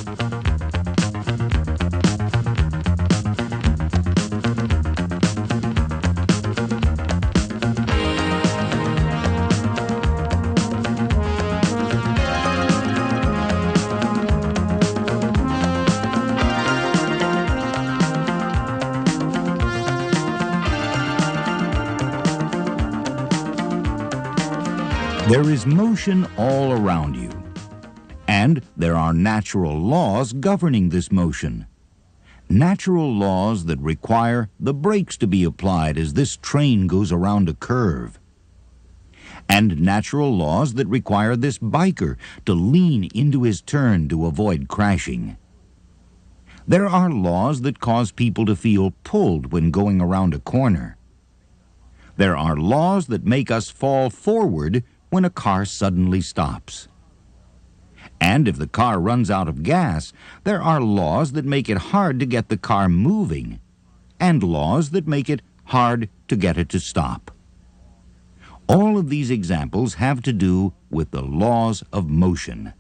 There is motion all around you, and there are natural laws governing this motion. Natural laws that require the brakes to be applied as this train goes around a curve. And natural laws that require this biker to lean into his turn to avoid crashing. There are laws that cause people to feel pulled when going around a corner. There are laws that make us fall forward when a car suddenly stops. And if the car runs out of gas, there are laws that make it hard to get the car moving, and laws that make it hard to get it to stop. All of these examples have to do with the laws of motion.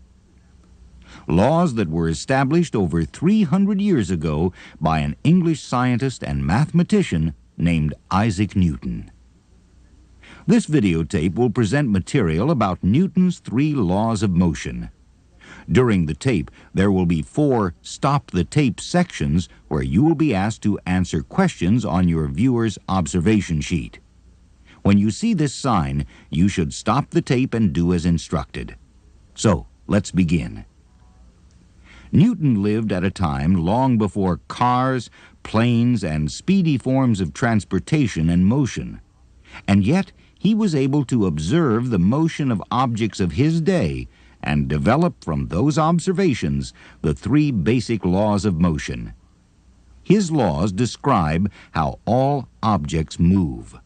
Laws that were established over 300 years ago by an English scientist and mathematician named Isaac Newton. This videotape will present material about Newton's 3 laws of motion. During the tape, there will be 4 Stop the Tape sections where you will be asked to answer questions on your viewer's observation sheet. When you see this sign, you should stop the tape and do as instructed. So, let's begin. Newton lived at a time long before cars, planes, and speedy forms of transportation and motion. And yet, he was able to observe the motion of objects of his day and develop from those observations the 3 basic laws of motion. His laws describe how all objects move.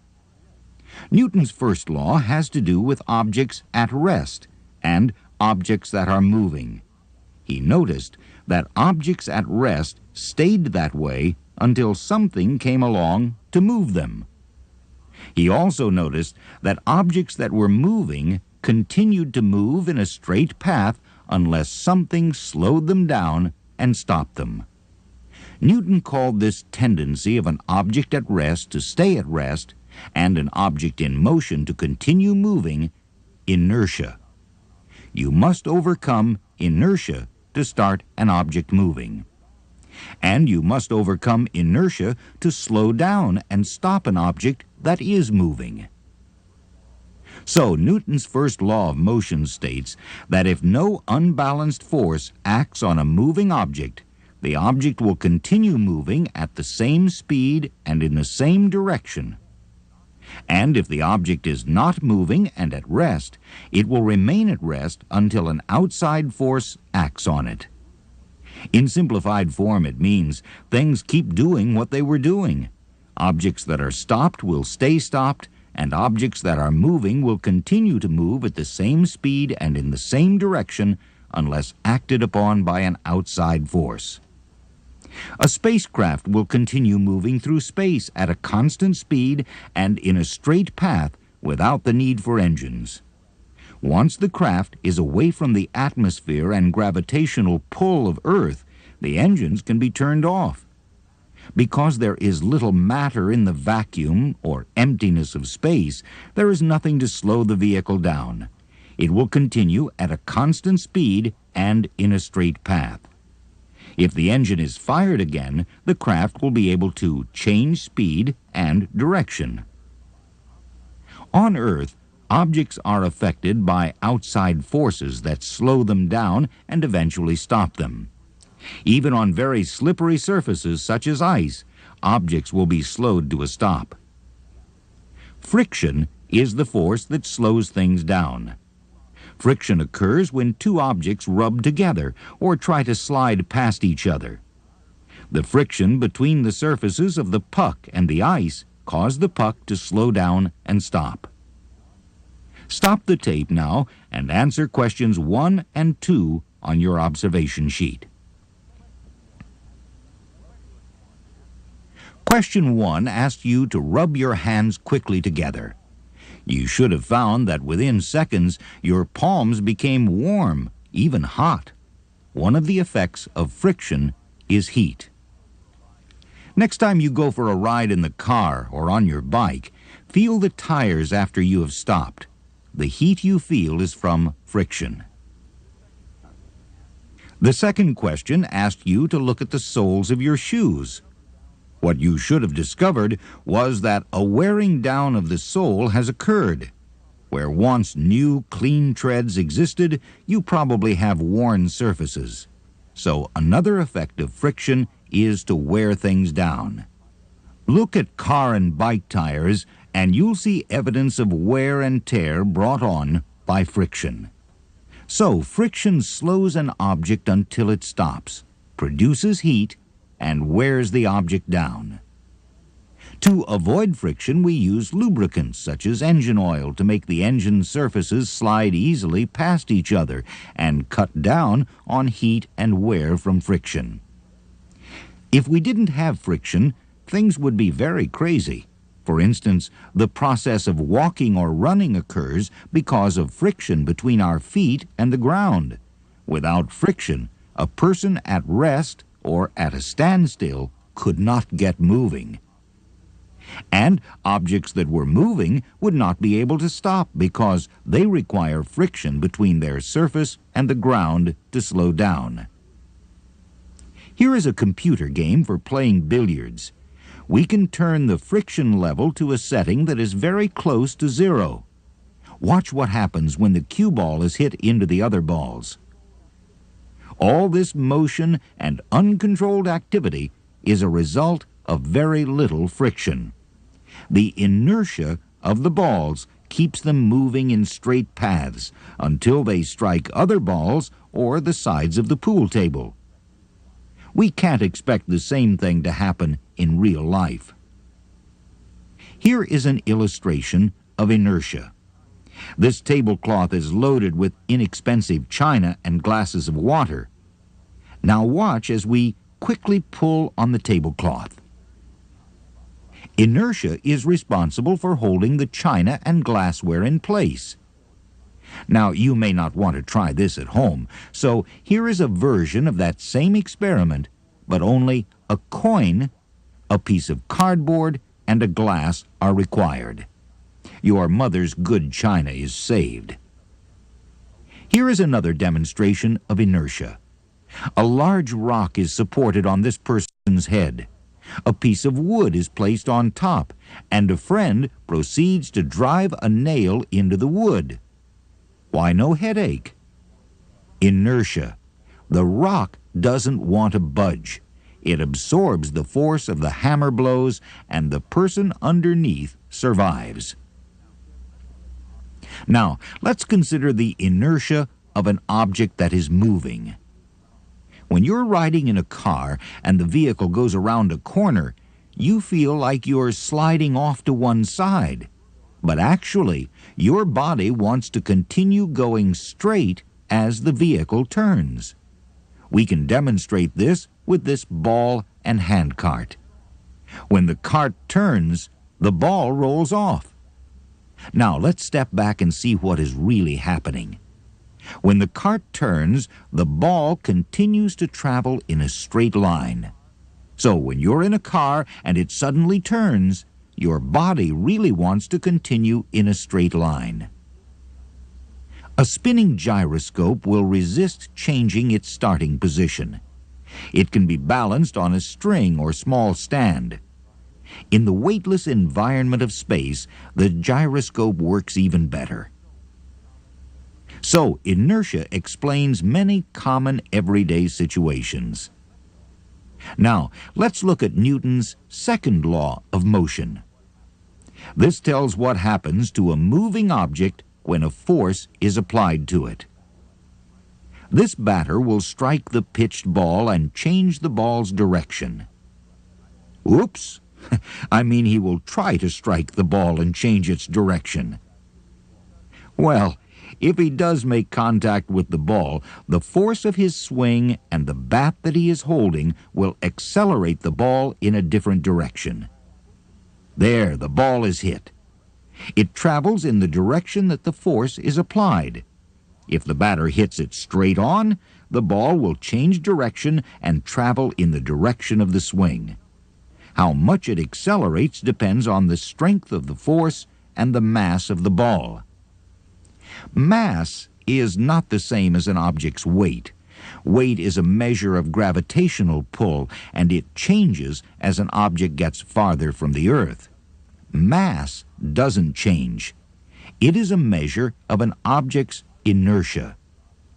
Newton's first law has to do with objects at rest and objects that are moving. He noticed that objects at rest stayed that way until something came along to move them. He also noticed that objects that were moving continued to move in a straight path unless something slowed them down and stopped them. Newton called this tendency of an object at rest to stay at rest and an object in motion to continue moving inertia. You must overcome inertia to start an object moving. And you must overcome inertia to slow down and stop an object that is moving. So Newton's first law of motion states that if no unbalanced force acts on a moving object, the object will continue moving at the same speed and in the same direction. And if the object is not moving and at rest, it will remain at rest until an outside force acts on it. In simplified form, it means things keep doing what they were doing. Objects that are stopped will stay stopped, and objects that are moving will continue to move at the same speed and in the same direction unless acted upon by an outside force. A spacecraft will continue moving through space at a constant speed and in a straight path without the need for engines. Once the craft is away from the atmosphere and gravitational pull of Earth, the engines can be turned off. Because there is little matter in the vacuum or emptiness of space, there is nothing to slow the vehicle down. It will continue at a constant speed and in a straight path. If the engine is fired again, the craft will be able to change speed and direction. On Earth, objects are affected by outside forces that slow them down and eventually stop them. Even on very slippery surfaces such as ice, objects will be slowed to a stop. Friction is the force that slows things down. Friction occurs when 2 objects rub together or try to slide past each other. The friction between the surfaces of the puck and the ice causes the puck to slow down and stop. Stop the tape now and answer questions 1 and 2 on your observation sheet. Question 1 asked you to rub your hands quickly together. You should have found that within seconds your palms became warm, even hot. one of the effects of friction is heat. Next time you go for a ride in the car or on your bike, feel the tires after you have stopped. The heat you feel is from friction. The second question asked you to look at the soles of your shoes. What you should have discovered was that a wearing down of the sole has occurred. Where once new, clean treads existed, you probably have worn surfaces. So another effect of friction is to wear things down. Look at car and bike tires, and you'll see evidence of wear and tear brought on by friction. So friction slows an object until it stops, produces heat, and wears the object down. To avoid friction, we use lubricants such as engine oil to make the engine surfaces slide easily past each other and cut down on heat and wear from friction. If we didn't have friction, things would be very crazy. For instance, the process of walking or running occurs because of friction between our feet and the ground. Without friction, a person at rest or at a standstill could not get moving. And objects that were moving would not be able to stop because they require friction between their surface and the ground to slow down. Here is a computer game for playing billiards. We can turn the friction level to a setting that is very close to zero. Watch what happens when the cue ball is hit into the other balls. All this motion and uncontrolled activity is a result of very little friction. The inertia of the balls keeps them moving in straight paths until they strike other balls or the sides of the pool table. We can't expect the same thing to happen in real life. Here is an illustration of inertia. This tablecloth is loaded with inexpensive china and glasses of water. Now watch as we quickly pull on the tablecloth. Inertia is responsible for holding the china and glassware in place. Now, you may not want to try this at home, so here is a version of that same experiment, but only a coin, a piece of cardboard, and a glass are required. Your mother's good china is saved. Here is another demonstration of inertia. A large rock is supported on this person's head. A piece of wood is placed on top, and a friend proceeds to drive a nail into the wood. Why no headache? Inertia. The rock doesn't want to budge. It absorbs the force of the hammer blows, and the person underneath survives. Now, let's consider the inertia of an object that is moving. When you're riding in a car and the vehicle goes around a corner, you feel like you're sliding off to one side. But actually, your body wants to continue going straight as the vehicle turns. We can demonstrate this with this ball and handcart. When the cart turns, the ball rolls off. Now let's step back and see what is really happening. When the cart turns, the ball continues to travel in a straight line. So when you're in a car and it suddenly turns, your body really wants to continue in a straight line. A spinning gyroscope will resist changing its starting position. It can be balanced on a string or small stand. In the weightless environment of space, the gyroscope works even better. So, inertia explains many common everyday situations. Now, let's look at Newton's second law of motion. This tells what happens to a moving object when a force is applied to it. This batter will strike the pitched ball and change the ball's direction. Oops! I mean, he will try to strike the ball and change its direction. Well, if he does make contact with the ball, the force of his swing and the bat that he is holding will accelerate the ball in a different direction. There, the ball is hit. It travels in the direction that the force is applied. If the batter hits it straight on, the ball will change direction and travel in the direction of the swing. How much it accelerates depends on the strength of the force and the mass of the ball. Mass is not the same as an object's weight. Weight is a measure of gravitational pull, and it changes as an object gets farther from the earth. Mass doesn't change. It is a measure of an object's inertia.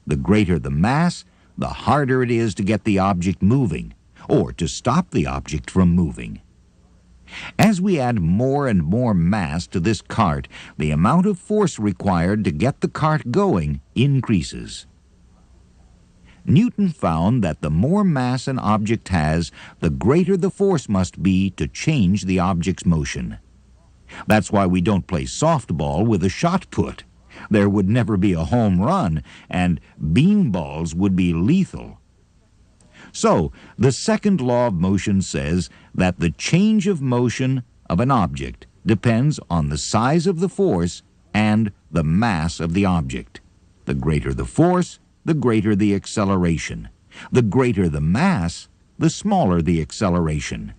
The greater the mass, the harder it is to get the object moving, or to stop the object from moving. As we add more and more mass to this cart, the amount of force required to get the cart going increases. Newton found that the more mass an object has, the greater the force must be to change the object's motion. That's why we don't play softball with a shot put. There would never be a home run, and beanballs would be lethal. So, the second law of motion says that the change of motion of an object depends on the size of the force and the mass of the object. The greater the force, the greater the acceleration. The greater the mass, the smaller the acceleration.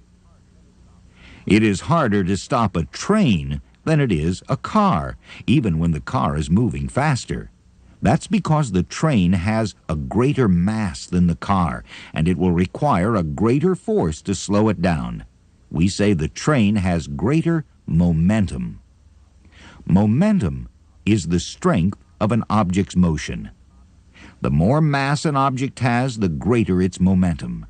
It is harder to stop a train than it is a car, even when the car is moving faster. That's because the train has a greater mass than the car, and it will require a greater force to slow it down. We say the train has greater momentum. Momentum is the strength of an object's motion. The more mass an object has, the greater its momentum.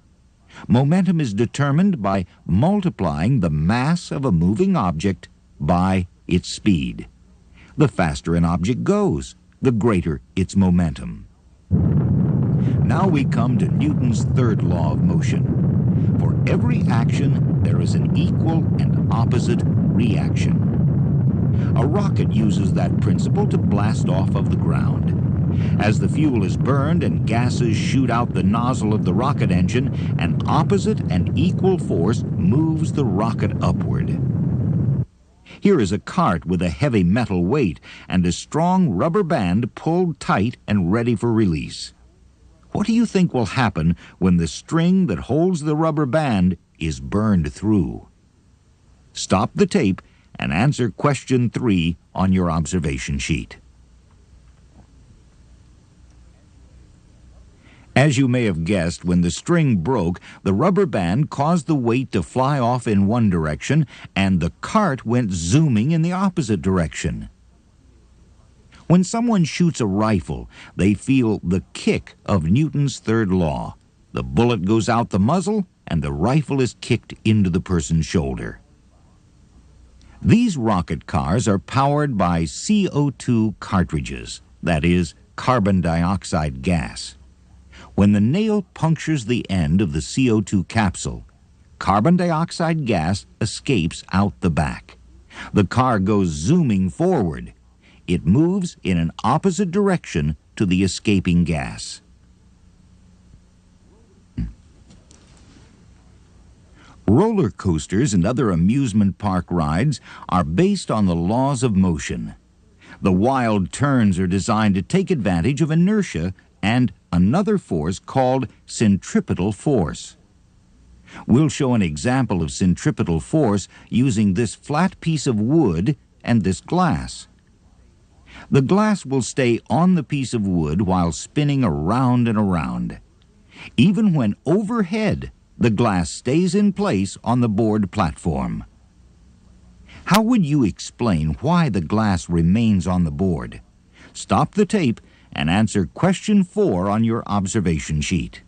Momentum is determined by multiplying the mass of a moving object by its speed. The faster an object goes, the greater its momentum. Now we come to Newton's third law of motion. For every action, there is an equal and opposite reaction. A rocket uses that principle to blast off of the ground. As the fuel is burned and gases shoot out the nozzle of the rocket engine, an opposite and equal force moves the rocket upward. Here is a cart with a heavy metal weight and a strong rubber band pulled tight and ready for release. What do you think will happen when the string that holds the rubber band is burned through? Stop the tape and answer question 3 on your observation sheet. As you may have guessed, when the string broke, the rubber band caused the weight to fly off in one direction, and the cart went zooming in the opposite direction. When someone shoots a rifle, they feel the kick of Newton's third law. The bullet goes out the muzzle, and the rifle is kicked into the person's shoulder. These rocket cars are powered by CO2 cartridges, that is, carbon dioxide gas. When the nail punctures the end of the CO2 capsule, carbon dioxide gas escapes out the back. The car goes zooming forward. It moves in an opposite direction to the escaping gas. Roller coasters and other amusement park rides are based on the laws of motion. The wild turns are designed to take advantage of inertia and another force called centripetal force. We'll show an example of centripetal force using this flat piece of wood and this glass. The glass will stay on the piece of wood while spinning around and around. Even when overhead, the glass stays in place on the board platform. How would you explain why the glass remains on the board? Stop the tape and answer question 4 on your observation sheet.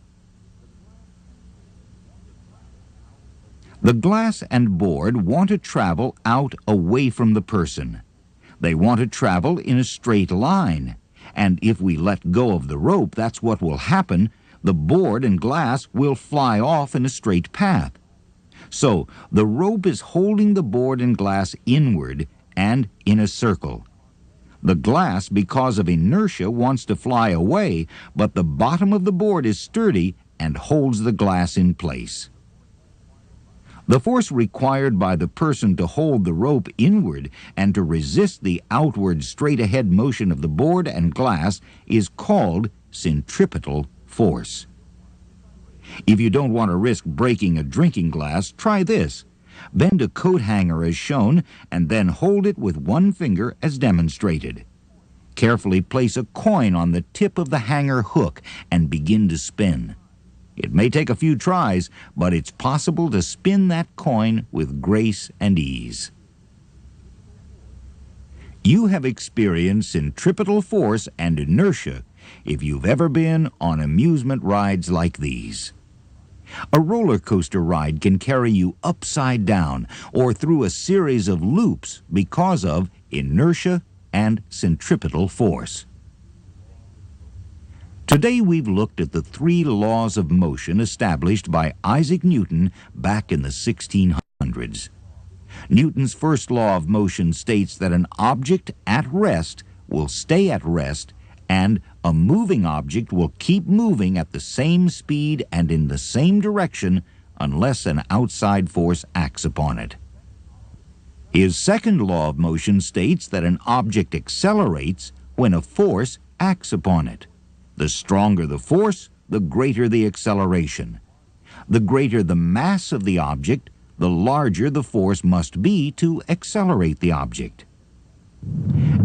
The glass and board want to travel out away from the person. They want to travel in a straight line, and if we let go of the rope, that's what will happen. The board and glass will fly off in a straight path. So, the rope is holding the board and glass inward and in a circle. The glass, because of inertia, wants to fly away, but the bottom of the board is sturdy and holds the glass in place. The force required by the person to hold the rope inward and to resist the outward straight-ahead motion of the board and glass is called centripetal force. If you don't want to risk breaking a drinking glass, try this. Bend a coat hanger as shown and then hold it with one finger as demonstrated. Carefully place a coin on the tip of the hanger hook and begin to spin. It may take a few tries, but it's possible to spin that coin with grace and ease. You have experienced centripetal force and inertia if you've ever been on amusement rides like these. A roller coaster ride can carry you upside down or through a series of loops because of inertia and centripetal force. Today we've looked at the 3 laws of motion established by Isaac Newton back in the 1600s. Newton's first law of motion states that an object at rest will stay at rest and a moving object will keep moving at the same speed and in the same direction unless an outside force acts upon it. His second law of motion states that an object accelerates when a force acts upon it. The stronger the force, the greater the acceleration. The greater the mass of the object, the larger the force must be to accelerate the object.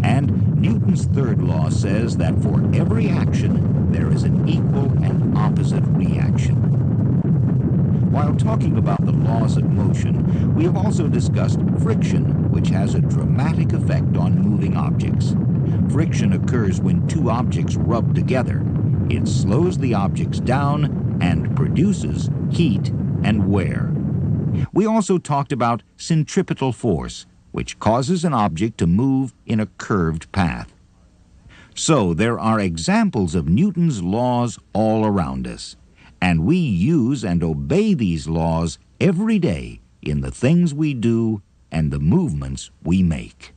And Newton's third law says that for every action, there is an equal and opposite reaction. While talking about the laws of motion, we have also discussed friction, which has a dramatic effect on moving objects. Friction occurs when 2 objects rub together. It slows the objects down and produces heat and wear. We also talked about centripetal force, which causes an object to move in a curved path. So there are examples of Newton's laws all around us, and we use and obey these laws every day in the things we do and the movements we make.